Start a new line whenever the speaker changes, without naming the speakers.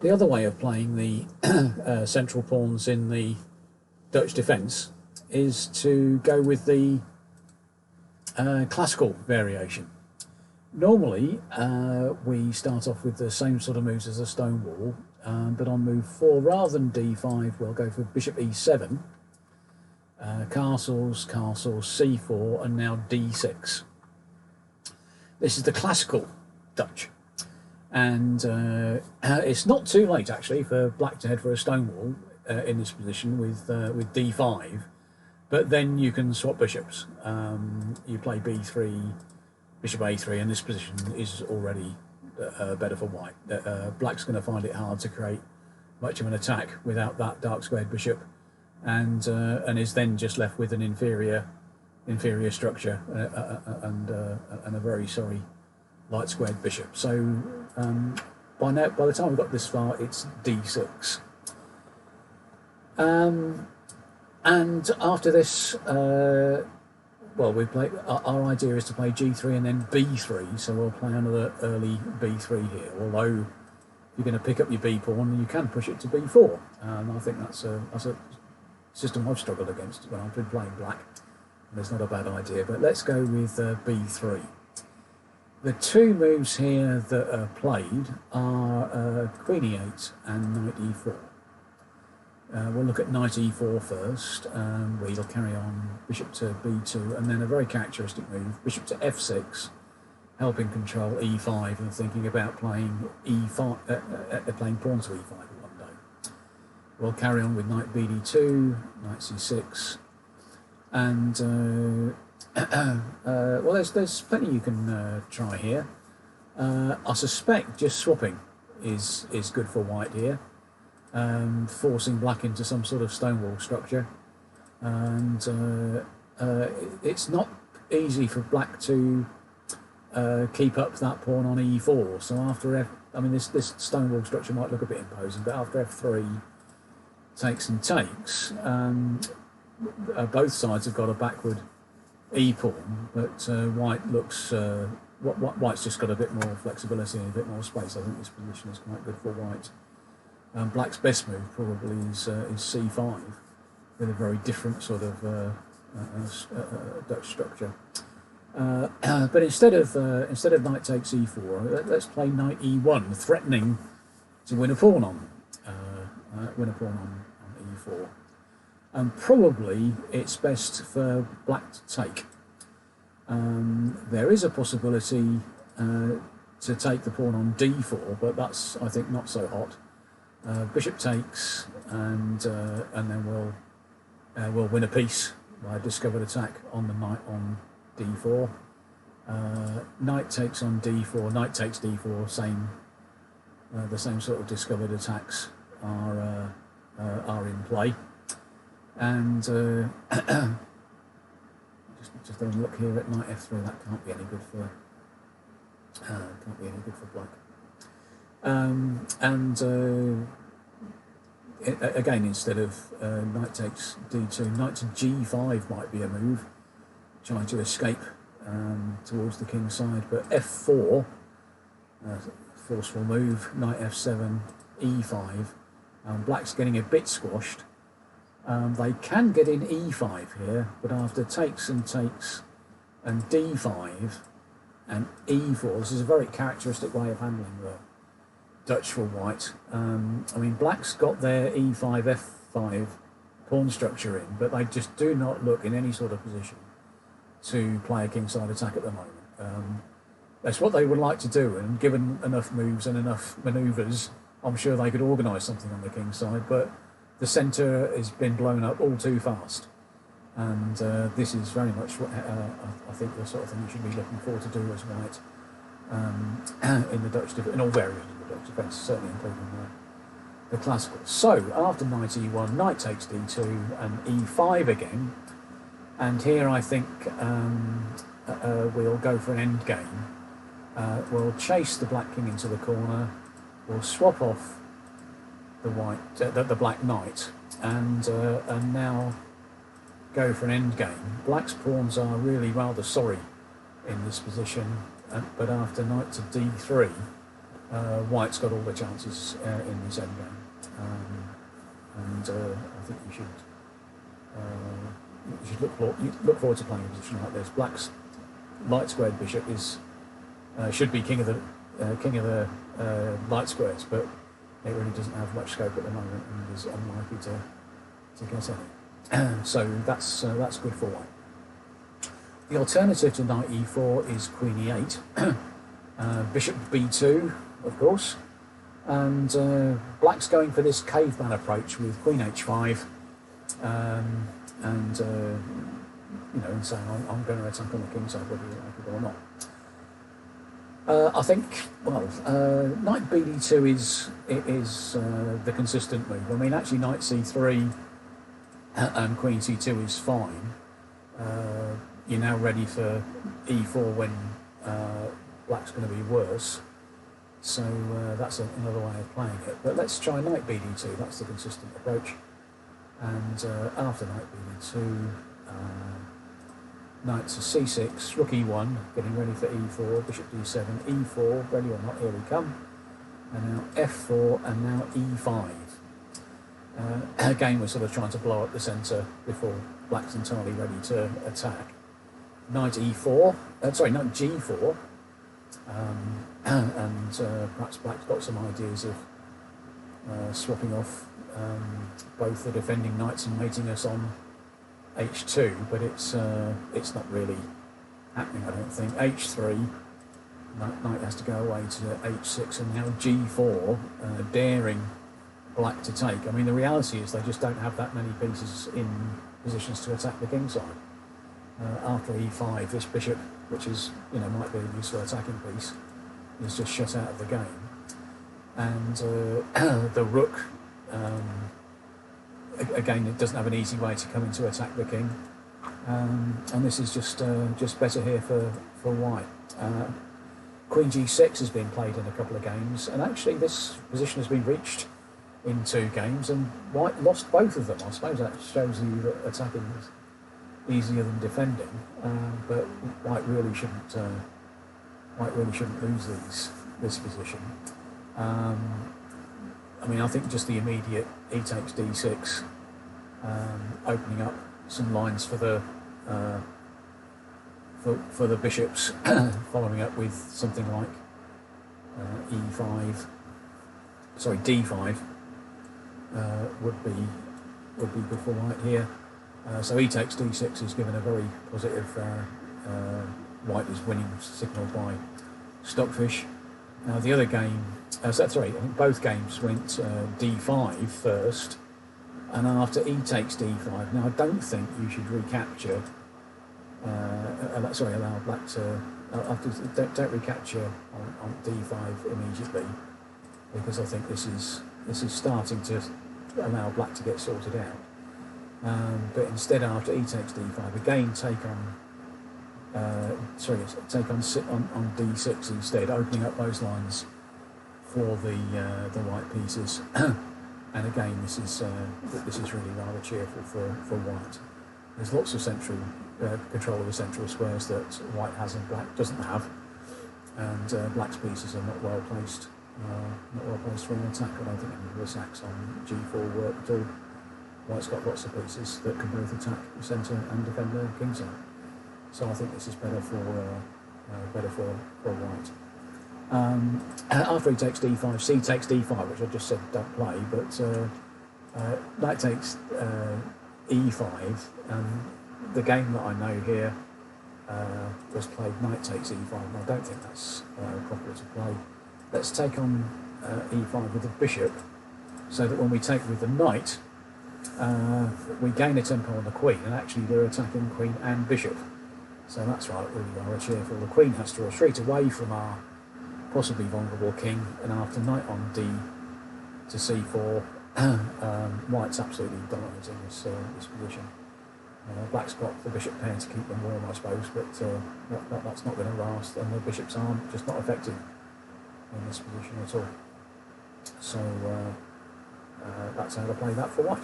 The other way of playing the central pawns in the Dutch defence is to go with the classical variation. Normally, we start off with the same sort of moves as a stone wall, but on move 4, rather than d5, we'll go for bishop e7, castles, c4, and now d6. This is the classical Dutch. And it's not too late, actually, for black to head for a stone wall in this position with d5, but then you can swap bishops. You play b3, bishop a3, and this position is already better for white. Black's going to find it hard to create much of an attack without that dark squared bishop, and is then just left with an inferior structure and a very sorry light squared bishop. So by the time we've got this far, it's d6. And after this, well, we play. Our idea is to play g3 and then b3. So we'll play another early b3 here. Although if you're going to pick up your b pawn, you can push it to b4. I think that's a system I've struggled against when I've been playing black. And it's not a bad idea. But let's go with b3. The two moves here that are played are queen e8 and knight e4. We'll look at knight e4 first. We'll carry on bishop to b2, and then a very characteristic move, bishop to f6, helping control e5 and thinking about playing e5, playing pawn to e5 one day. We'll carry on with knight bd2, knight c6, and well, there's plenty you can try here. I suspect just swapping is good for white here, forcing black into some sort of stonewall structure, and it's not easy for black to keep up that pawn on e4. So after I mean this stonewall structure might look a bit imposing, but after f3 takes and takes, both sides have got a backward e-pawn, but white looks white's just got a bit more flexibility and a bit more space. I think this position is quite good for white. Black's best move probably is c5 with a very different sort of Dutch structure. But instead of knight takes e4, let's play knight e1, threatening to win a pawn on e4. And probably it's best for black to take. There is a possibility to take the pawn on d4, but that's, I think, not so hot. Bishop takes, and then we'll win a piece by a discovered attack on the knight on d4. Knight takes on d4, knight takes d4. The same sort of discovered attacks are in play. And just having a look here at knight f3. That can't be any good for black. Again, instead of knight takes d2, knight to g5 might be a move, trying to escape towards the king's side. But f4, forceful move. Knight f7, e5. Black's getting a bit squashed. They can get in e5 here, but after takes and takes and d5 and e4, this is a very characteristic way of handling the Dutch for white. I mean, black's got their e5, f5 pawn structure in, but they just do not look in any sort of position to play a kingside attack at the moment. That's what they would like to do, and given enough moves and enough manoeuvres, I'm sure they could organise something on the king's side, but the centre has been blown up all too fast, and this is very much what I think the sort of thing you should be looking for to do as white in the Dutch in all variants of the Dutch defence, certainly including the classical. So after knight e1, knight takes d2 and e5 again, and here I think we'll go for an end game. We'll chase the black king into the corner. We'll swap off the black knight, and now go for an end game. Black's pawns are really rather sorry in this position, but after knight to d3, White's got all the chances in this endgame, and I think you should look forward to playing a position like this. Black's light squared bishop should be king of the light squares, but it really doesn't have much scope at the moment and is unlikely to get any. So that's good for white. The alternative to knight e4 is queen e8, bishop b2, of course, and black's going for this caveman approach with queen h5, and saying I'm going to attack on the king side whether you like it or not. I think, knight bd2 is the consistent move. I mean, actually, knight c3 and queen c2 is fine. You're now ready for e4 when black's going to be worse. So that's another way of playing it. But let's try knight bd2. That's the consistent approach. And after knight bd2, knight to c6, rook e1, getting ready for e4, bishop d7, e4, ready or not, here we come. And now f4, and now e5. Again, we're sort of trying to blow up the centre before black's entirely ready to attack. Knight e4, knight g4, and perhaps black's got some ideas of swapping off both the defending knights and mating us on h2, but it's not really happening, I don't think. h3, knight has to go away to h6, and now g4, daring black to take. I mean, the reality is they just don't have that many pieces in positions to attack the king side. After e5, this bishop, which is might be a useful attacking piece, is just shut out of the game, and the rook. Again, it doesn't have an easy way to come in to attack the king, and this is just better here for white. Queen g6 has been played in a couple of games, and actually this position has been reached in 2 games, and white lost both of them. I suppose that shows you that attacking is easier than defending, but white really shouldn't lose this position. I mean, I think just the immediate e takes d6, opening up some lines for the bishops, following up with something like d5, would be good for white here. So e takes d6 is given a very positive. White is winning signal by Stockfish. Now the other game, I think both games went d5 first, and after e takes d5. Now I don't think you should recapture. Allow black to. Don't recapture on d5 immediately, because I think this is starting to allow black to get sorted out. But instead, after e takes d5, again take on d6 instead, opening up those lines for the white pieces. And again, this is really rather cheerful for white. There's lots of central control of the central squares that white has and black doesn't have, and black's pieces are not well placed for an attack. I don't think any of the attacks on g4 work at all. White's got lots of pieces that can both attack the centre and defend the king side. So I think this is better for white. After he takes d5, c takes d5, which I just said don't play, but knight takes e5. The game that I know here was played knight takes e5, and I don't think that's proper to play. Let's take on e5 with the bishop, so that when we take with the knight, we gain a tempo on the queen, and actually we're attacking queen and bishop. So that's right, really rather cheerful. The queen has to retreat away from our possibly vulnerable king, and after knight on d to c4, white's absolutely dominating this position. Black's got the bishop pair to keep them warm, I suppose, but that's not going to last, and the bishops aren't just not effective in this position at all. So that's how to play that for white.